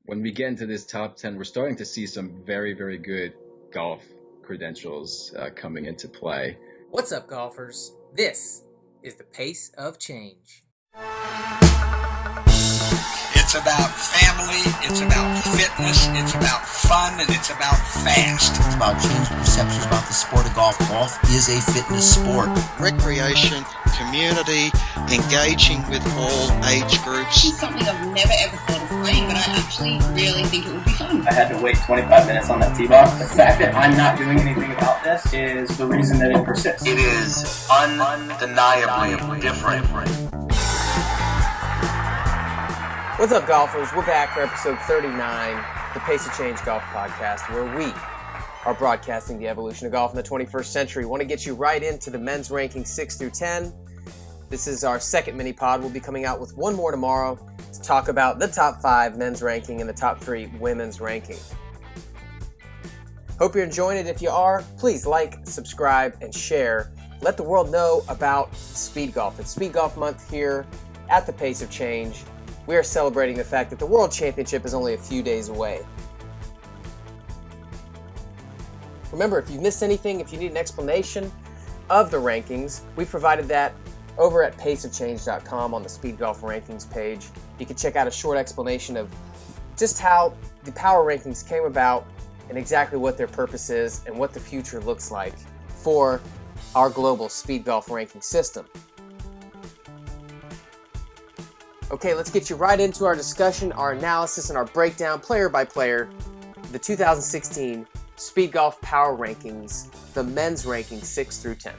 when we get into this top 10, we're starting to see some very, very good golf credentials coming into play. What's up, golfers? This is the Pace of Change. It's about family, it's about fitness, it's about fun, and it's about fast. It's about changing perceptions about the sport of golf. Golf is a fitness sport. Recreation, community, engaging with all age groups. It's something I've never ever thought of playing, but I actually really think it would be fun. I had to wait 25 minutes on that tee box. The fact that I'm not doing anything about this is the reason that it persists. It is undeniably different. What's up, golfers? We're back for episode 39, the Pace of Change Golf Podcast, where we are broadcasting the evolution of golf in the 21st century. Want to get you right into the men's ranking 6 through 10. This is our second mini-pod. We'll be coming out with one more tomorrow to talk about the top 5 men's ranking and the top 3 women's ranking. Hope you're enjoying it. If you are, please like, subscribe, and share. Let the world know about Speed Golf. It's Speed Golf Month here at the Pace of Change. We are celebrating the fact that the World Championship is only a few days away. Remember, if you've missed anything, if you need an explanation of the rankings, we provided that over at paceofchange.com on the Speed Golf Rankings page. You can check out a short explanation of just how the power rankings came about and exactly what their purpose is and what the future looks like for our global Speed Golf ranking system. Okay, let's get you right into our discussion, our analysis, and our breakdown, player by player, the 2016 Speed Golf Power Rankings, the men's ranking 6 through 10.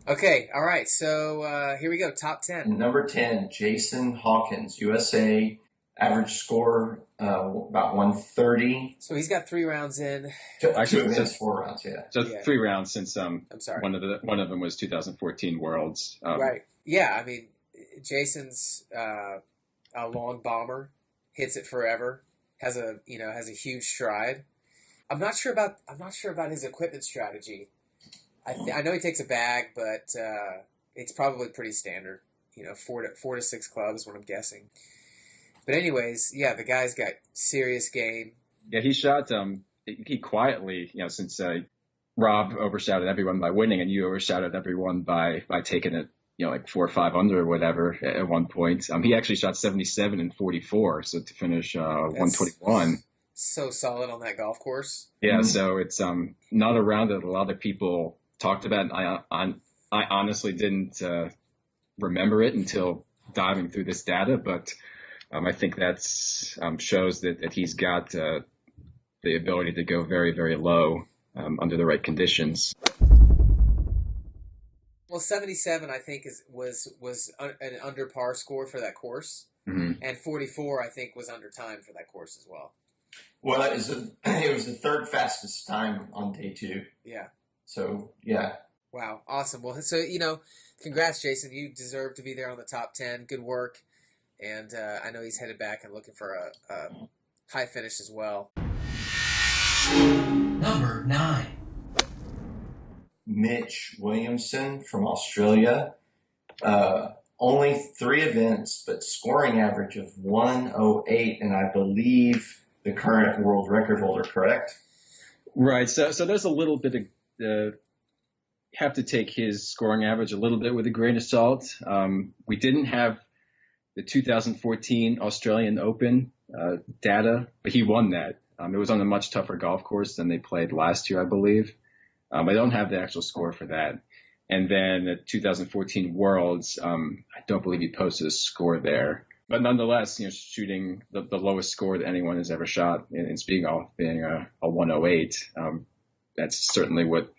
Okay, all right, so here we go, top 10. Number 10, Jason Hawkins, USA, average score about 130. So he's got 3 rounds in. Actually, just 4 rounds, yeah. So 3 rounds since I'm sorry. one of them was 2014 Worlds. Right, yeah, I mean, Jason's a long bomber, hits it forever, has a huge stride. I'm not sure about his equipment strategy. I know he takes a bag, but it's probably pretty standard. 4 to 6 clubs, what I'm guessing. But anyways, yeah, the guy's got serious game. Yeah, he shot. He quietly, since Rob overshadowed everyone by winning, and you overshadowed everyone by taking it, like 4 or 5 under or whatever at one point. He actually shot 77 and 44, so to finish 121. So solid on that golf course. Yeah, so it's not a round that a lot of people talked about. I honestly didn't remember it until diving through this data, but I think that shows that he's got the ability to go very, very low under the right conditions. Well, 77 I think was an under par score for that course, and 44 I think was under time for that course as well. Well, it was the third fastest time on day 2. Yeah. So, yeah. Wow, awesome. Well, so, congrats, Jason. You deserve to be there on the top 10. Good work. And I know he's headed back and looking for a high finish as well. Number 9. Mitch Williamson from Australia. Only 3 events, but scoring average of 108, and I believe the current world record holder, correct? Right. So there's a little bit of have to take his scoring average a little bit with a grain of salt. We didn't have the 2014 Australian Open data, but he won that. It was on a much tougher golf course than they played last year, I believe. I don't have the actual score for that. And then the 2014 Worlds, I don't believe he posted a score there. But nonetheless, shooting the lowest score that anyone has ever shot in speed golf, being a 108, that's certainly what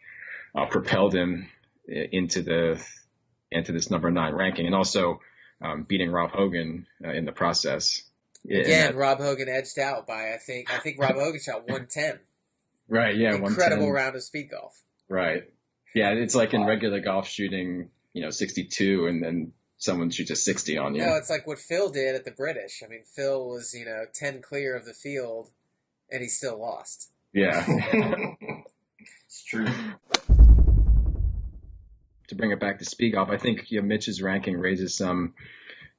propelled him into this number 9 ranking. And also, beating Rob Hogan in the process. Again, Rob Hogan edged out by I think Rob Hogan shot 110. Right, yeah, incredible 110. round of speed golf. Right, yeah, it's like in regular golf shooting, 62, and then someone shoots a 60 on you. No, it's like what Phil did at the British. I mean, Phil was 10 clear of the field, and he still lost. Yeah, it's true. To bring it back to speed golf, I think Mitch's ranking raises some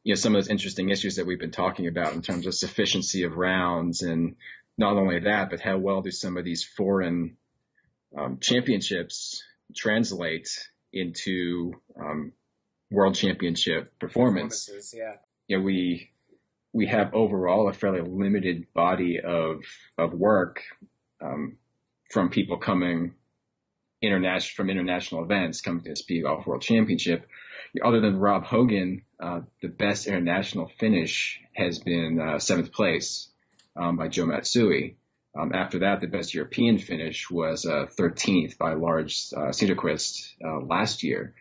of those interesting issues that we've been talking about in terms of sufficiency of rounds, and not only that, but how well do some of these foreign championships translate into world championship performances. Yeah. We have overall a fairly limited body of work from people coming from international events coming to the Speed Golf World Championship. Other than Rob Hogan, the best international finish has been 7th place by Joe Matsui. After that, the best European finish was 13th by Lars Cederqvist last year.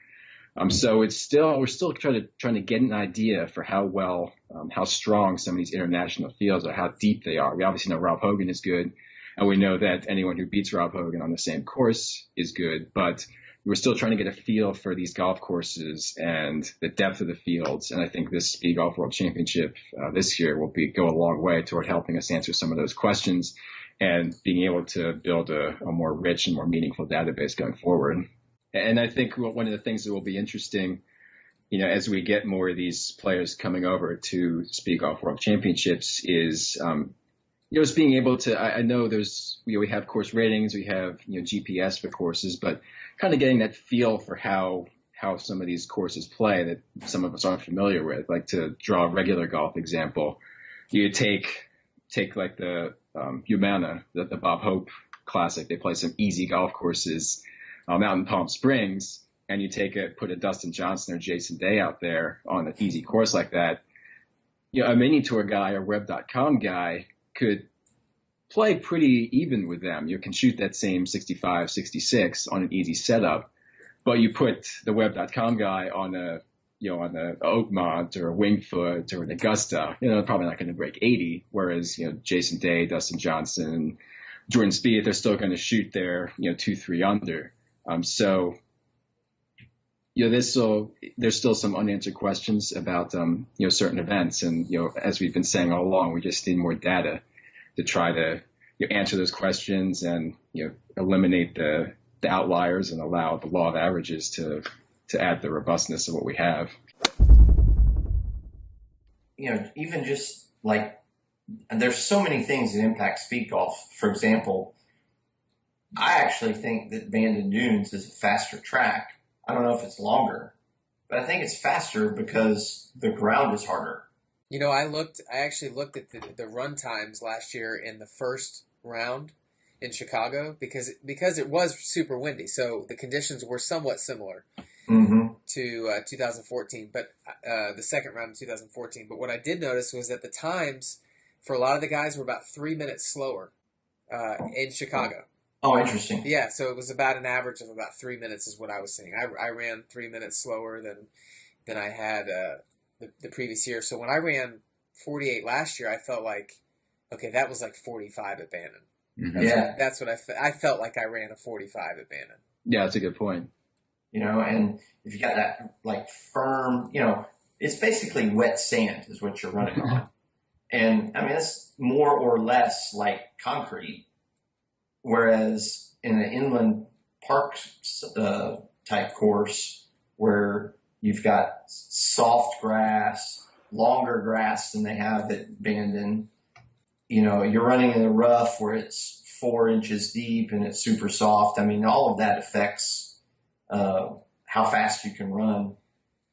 So we're still trying to get an idea for how strong some of these international fields are, how deep they are. We obviously know Rob Hogan is good, and we know that anyone who beats Rob Hogan on the same course is good, but we're still trying to get a feel for these golf courses and the depth of the fields. And I think this Speed Golf World Championship this year will go a long way toward helping us answer some of those questions and being able to build a more rich and more meaningful database going forward. And I think one of the things that will be interesting, as we get more of these players coming over to Speed Golf World Championships is, just being able to, I know we have course ratings, we have, GPS for courses, but kind of getting that feel for how some of these courses play that some of us aren't familiar with. Like, to draw a regular golf example, you take like the Humana, the Bob Hope Classic. They play some easy golf courses out in Palm Springs, and you put a Dustin Johnson or Jason Day out there on an easy course like that. A mini tour guy or web.com guy could play pretty even with them. You can shoot that same 65, 66 on an easy setup, but you put the web.com guy on a Oakmont or a Wingfoot or an Augusta, probably not going to break 80. Whereas, Jason Day, Dustin Johnson, Jordan Spieth, they're still going to shoot their, 2-3 under. So, there's still some unanswered questions about, certain events. And, as we've been saying all along, we just need more data to try to answer those questions and, eliminate the outliers and allow the law of averages to add the robustness of what we have. Even just like, there's so many things that impact speed golf. For example, I actually think that Bandon Dunes is a faster track. I don't know if it's longer, but I think it's faster because the ground is harder. I actually looked at the run times last year in the first round in Chicago because it was super windy. So the conditions were somewhat similar to 2014, but the second round in 2014. But what I did notice was that the times for a lot of the guys were about 3 minutes slower in Chicago. Oh, interesting. Yeah, so it was about an average of about 3 minutes is what I was seeing. I ran 3 minutes slower than I had the previous year. So when I ran 48 last year, I felt like, okay, that was like 45 at Bandon. Mm-hmm. That's what I felt like I ran a 45 at Bandon. Yeah, that's a good point. And if you got that like firm, it's basically wet sand is what you're running on. And I mean, it's more or less like concrete. Whereas in an inland park type course where you've got soft grass, longer grass than they have at Bandon, you're running in the rough where it's 4 inches deep and it's super soft. I mean, all of that affects how fast you can run.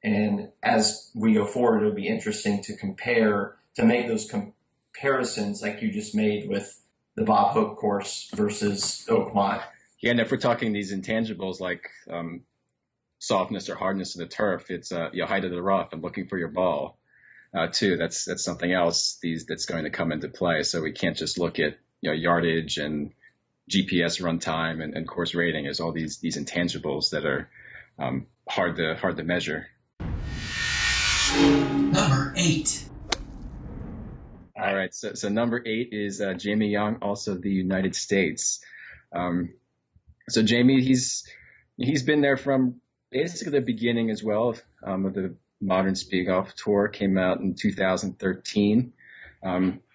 And as we go forward, it'll be interesting to make those comparisons like you just made with the Bob Hook course versus Oakmont. Yeah, and if we're talking these intangibles like softness or hardness of the turf, it's height of the rough and looking for your ball too. That's something else that's going to come into play. So we can't just look at yardage and GPS runtime and course rating as all these intangibles that are hard to measure. Number 8. All right, so number 8 is Jaime Young, also the United States. So Jaime, he's been there from basically the beginning as well of the modern Speedgolf tour. Came out in 2013.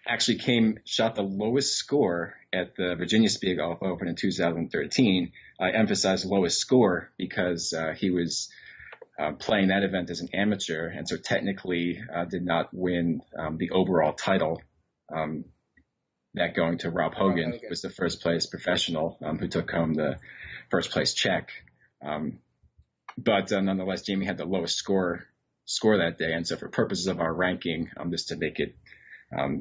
Actually shot the lowest score at the Virginia Speedgolf Open in 2013. I emphasize lowest score because he was playing that event as an amateur, and so technically did not win the overall title. That going to Rob Hogan, who was the first place professional who took home the first place check. But nonetheless, Jaime had the lowest score that day, and so for purposes of our ranking, just to make it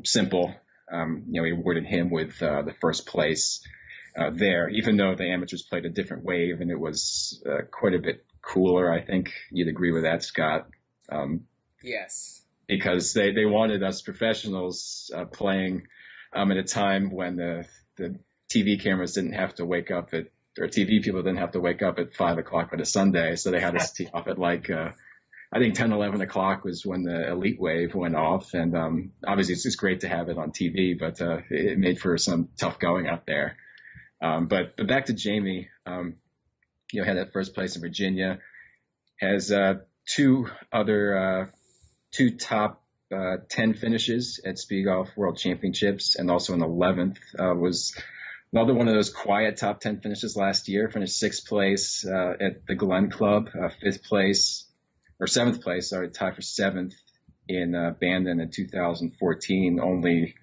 simple, we awarded him with the first place there, even though the amateurs played a different wave and it was quite a bit cooler. I think you'd agree with that, Scott. Yes. Because they wanted us professionals playing at a time when the TV cameras didn't have to wake up or TV people didn't have to wake up at 5 o'clock on a Sunday. So they had us tee off at I think 10, 11 o'clock was when the elite wave went off. And obviously it's just great to have it on TV, but it made for some tough going out there. But back to Jaime, had that first place in Virginia, has two top 10 finishes at Speedgolf World Championships, and also an 11th. Was another one of those quiet top 10 finishes last year. Finished 6th place at the Glen Club, 5th place, or 7th place, tied for 7th in Bandon in 2014. Only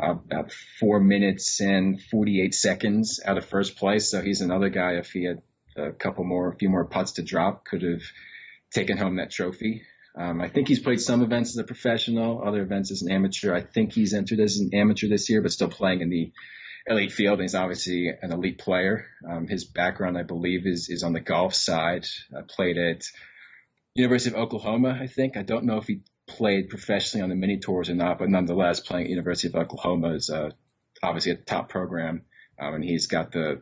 about 4 minutes and 48 seconds out of first place. So he's another guy, if he had a few more putts to drop, could have taken home that trophy. I think he's played some events as a professional, other events as an amateur. I think he's entered as an amateur this year, but still playing in the elite field. And he's obviously an elite player. His background, I believe, is on the golf side. Played at University of Oklahoma, I think. I don't know if he played professionally on the mini tours or not, but nonetheless, playing at University of Oklahoma is obviously a top program. And he's got the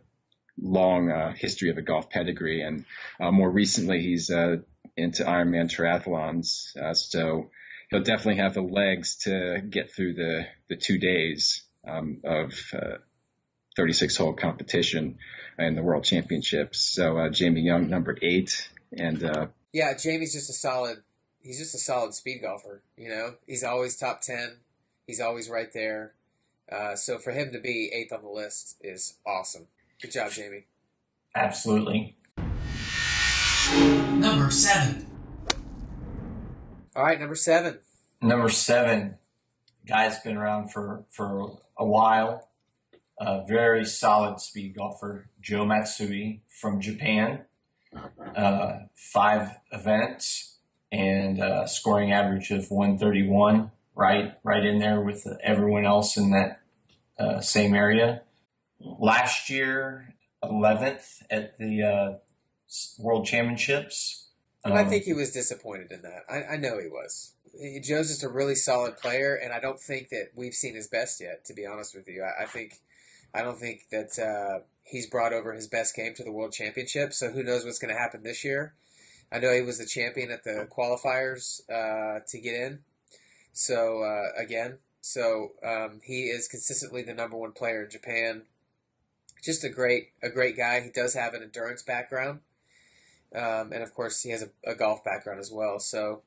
long history of a golf pedigree. And more recently, he's into Ironman triathlons. So he'll definitely have the legs to get through the 2 days of 36-hole competition in the World Championships. So Jaime Young, number 8. And yeah, Jamie's just he's just a solid speed golfer. He's always top 10. He's always right there. So for him to be 8th on the list is awesome. Good job, Jaime. Absolutely. Number 7. All right, number 7. Number 7, guy's been around for a while. A very solid speed golfer, Joe Matsui from Japan. 5 events and scoring average of 131, right in there with everyone else in that same area. Last year, 11th at the World Championships. I think he was disappointed in that. I know he was. Joe's just a really solid player, and I don't think that we've seen his best yet, to be honest with you. I don't think that he's brought over his best game to the World Championship, so who knows what's going to happen this year. I know he was the champion at the qualifiers to get in. So, he is consistently the number 1 player in Japan. Just a great guy. He does have an endurance background. And of course, he has a golf background as well. So,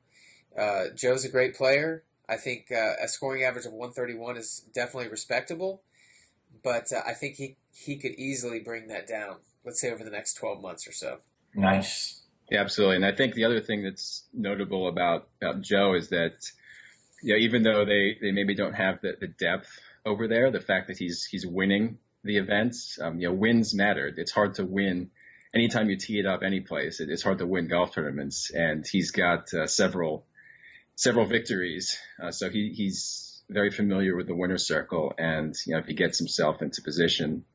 Joe's a great player. I think a scoring average of 131 is definitely respectable, but I think he could easily bring that down, let's say over the next 12 months or so. Nice. Yeah, absolutely. And I think the other thing that's notable about Joe is that, even though they maybe don't have the depth over there, the fact that he's winning the events, wins matter. It's hard to win. Anytime you tee it up any place, it's hard to win golf tournaments, and he's got several victories. So he's very familiar with the winner's circle, and if he gets himself into position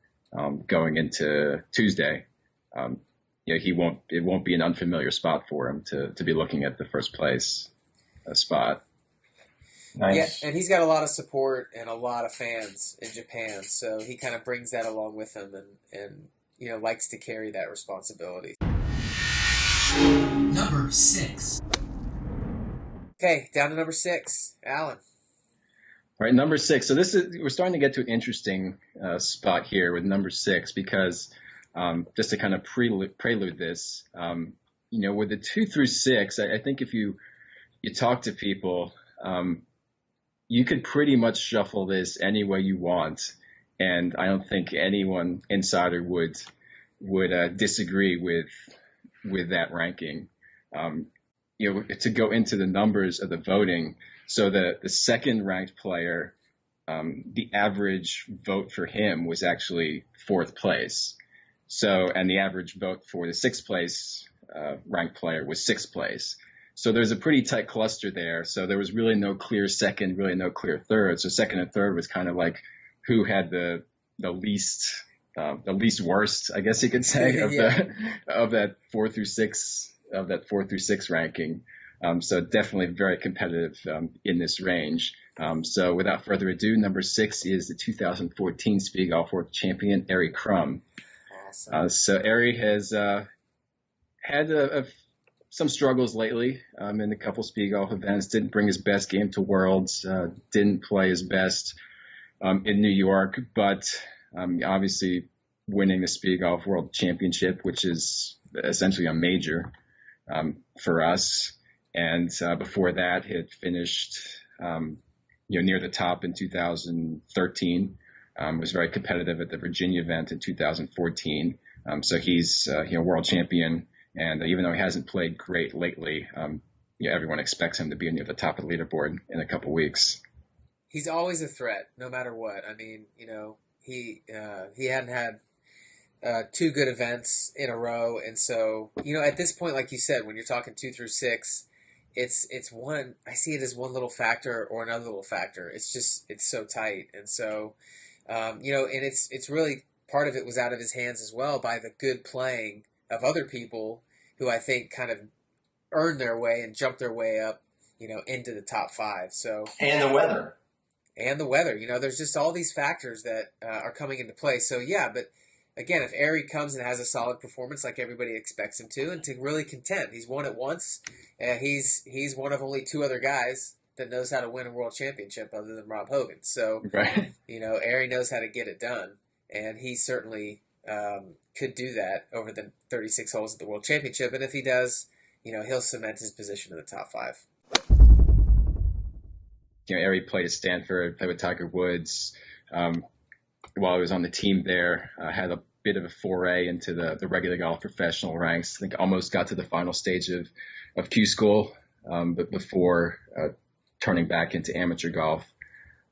going into Tuesday, it won't be an unfamiliar spot for him to be looking at the first place spot. Nice. Yeah, and he's got a lot of support and a lot of fans in Japan, so he kind of brings that along with him, and likes to carry that responsibility. Number 6. Okay, down to number 6, Allan. All right, number 6. So we're starting to get to an interesting spot here with number 6 because just to kind of prelude this, with the 2 through 6, I think if you talk to people, you could pretty much shuffle this any way you want, and I don't think anyone insider would disagree with that ranking. To go into the numbers of the voting, so the second ranked player, the average vote for him was actually 4th place. So, and the average vote for the 6th place ranked player was 6th place. So there's a pretty tight cluster there. So there was really no clear second, really no clear third. So second and third was kind of like who had the least worst, I guess you could say, of that 4 through 6 ranking. So definitely very competitive in this range. So without further ado, number 6 is the 2014 Speedgolf World Champion, Crum. Awesome. So Ari has had some struggles lately in a couple Speedgolf events. Didn't bring his best game to Worlds. Didn't play his best in New York, but obviously winning the Speedgolf World Championship, which is essentially a major for us. And before that, he had finished near the top in 2013. Was very competitive at the Virginia event in 2014. So he's world champion. And even though he hasn't played great lately, everyone expects him to be near the top of the leaderboard in a couple weeks. He's always a threat, no matter what. I mean, he hadn't had 2 good events in a row, and so at this point, like you said, when you're talking 2 through 6, it's one. I see it as one little factor or another little factor. It's so tight, and so and it's really part of it was out of his hands as well by the good playing of other people who I think kind of earned their way and jumped their way up, into the top 5. So and the weather. There's just all these factors that are coming into play. So yeah, but again, if Ari comes and has a solid performance like everybody expects him to, and to really contend, he's won it once. He's one of only 2 other guys that knows how to win a world championship other than Rob Hogan. So right. Ari knows how to get it done, and he certainly could do that over the 36 holes at the World Championship. And if he does, he'll cement his position in the top 5. Ari played at Stanford, played with Tiger Woods. While he was on the team there, had a bit of a foray into the regular golf professional ranks. I think almost got to the final stage of Q School, but before turning back into amateur golf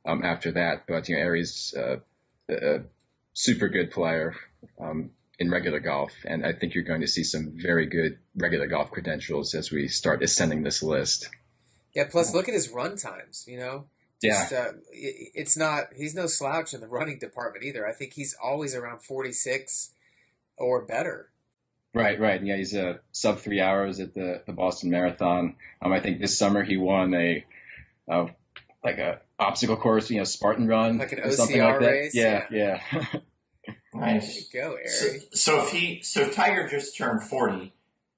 after that. But Ari's a super good player in regular golf, and I think you're going to see some very good regular golf credentials as we start ascending this list. Yeah, plus look at his run times, Just, yeah. He's no slouch in the running department either. I think he's always around 46 or better. Right. Yeah, he's sub 3 hours at the Boston Marathon. I think this summer he won a obstacle course, Spartan run. Like an or something like OCR that. race? Yeah. Nice. There you go, Ari. So Tiger just turned 40.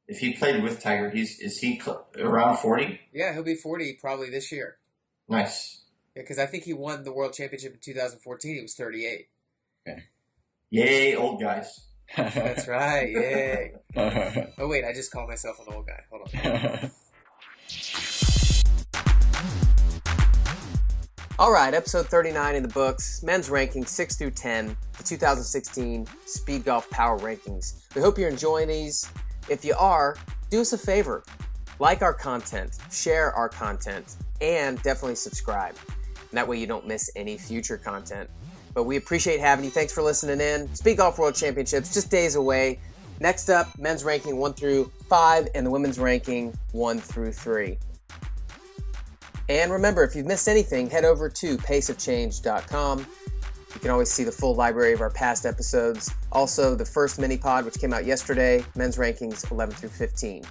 If he played with Tiger, is he around 40? Yeah, he'll be 40 probably this year. Nice. Yeah, because I think he won the World Championship in 2014. He was 38. Okay. Yay, old guys. That's right, yay. Oh, wait, I just called myself an old guy. Hold on. All right, episode 39 in the books. Men's rankings 6 through 10, the 2016 Speedgolf Power Rankings. We hope you're enjoying these. If you are, do us a favor. Like our content, share our content, and definitely subscribe. And that way you don't miss any future content. But we appreciate having you. Thanks for listening in. Speedgolf World Championships, just days away. Next up, men's ranking 1 through 5, and the women's ranking 1 through 3. And remember, if you've missed anything, head over to paceofchange.com. You can always see the full library of our past episodes. Also, the first mini pod, which came out yesterday, men's rankings 11 through 15.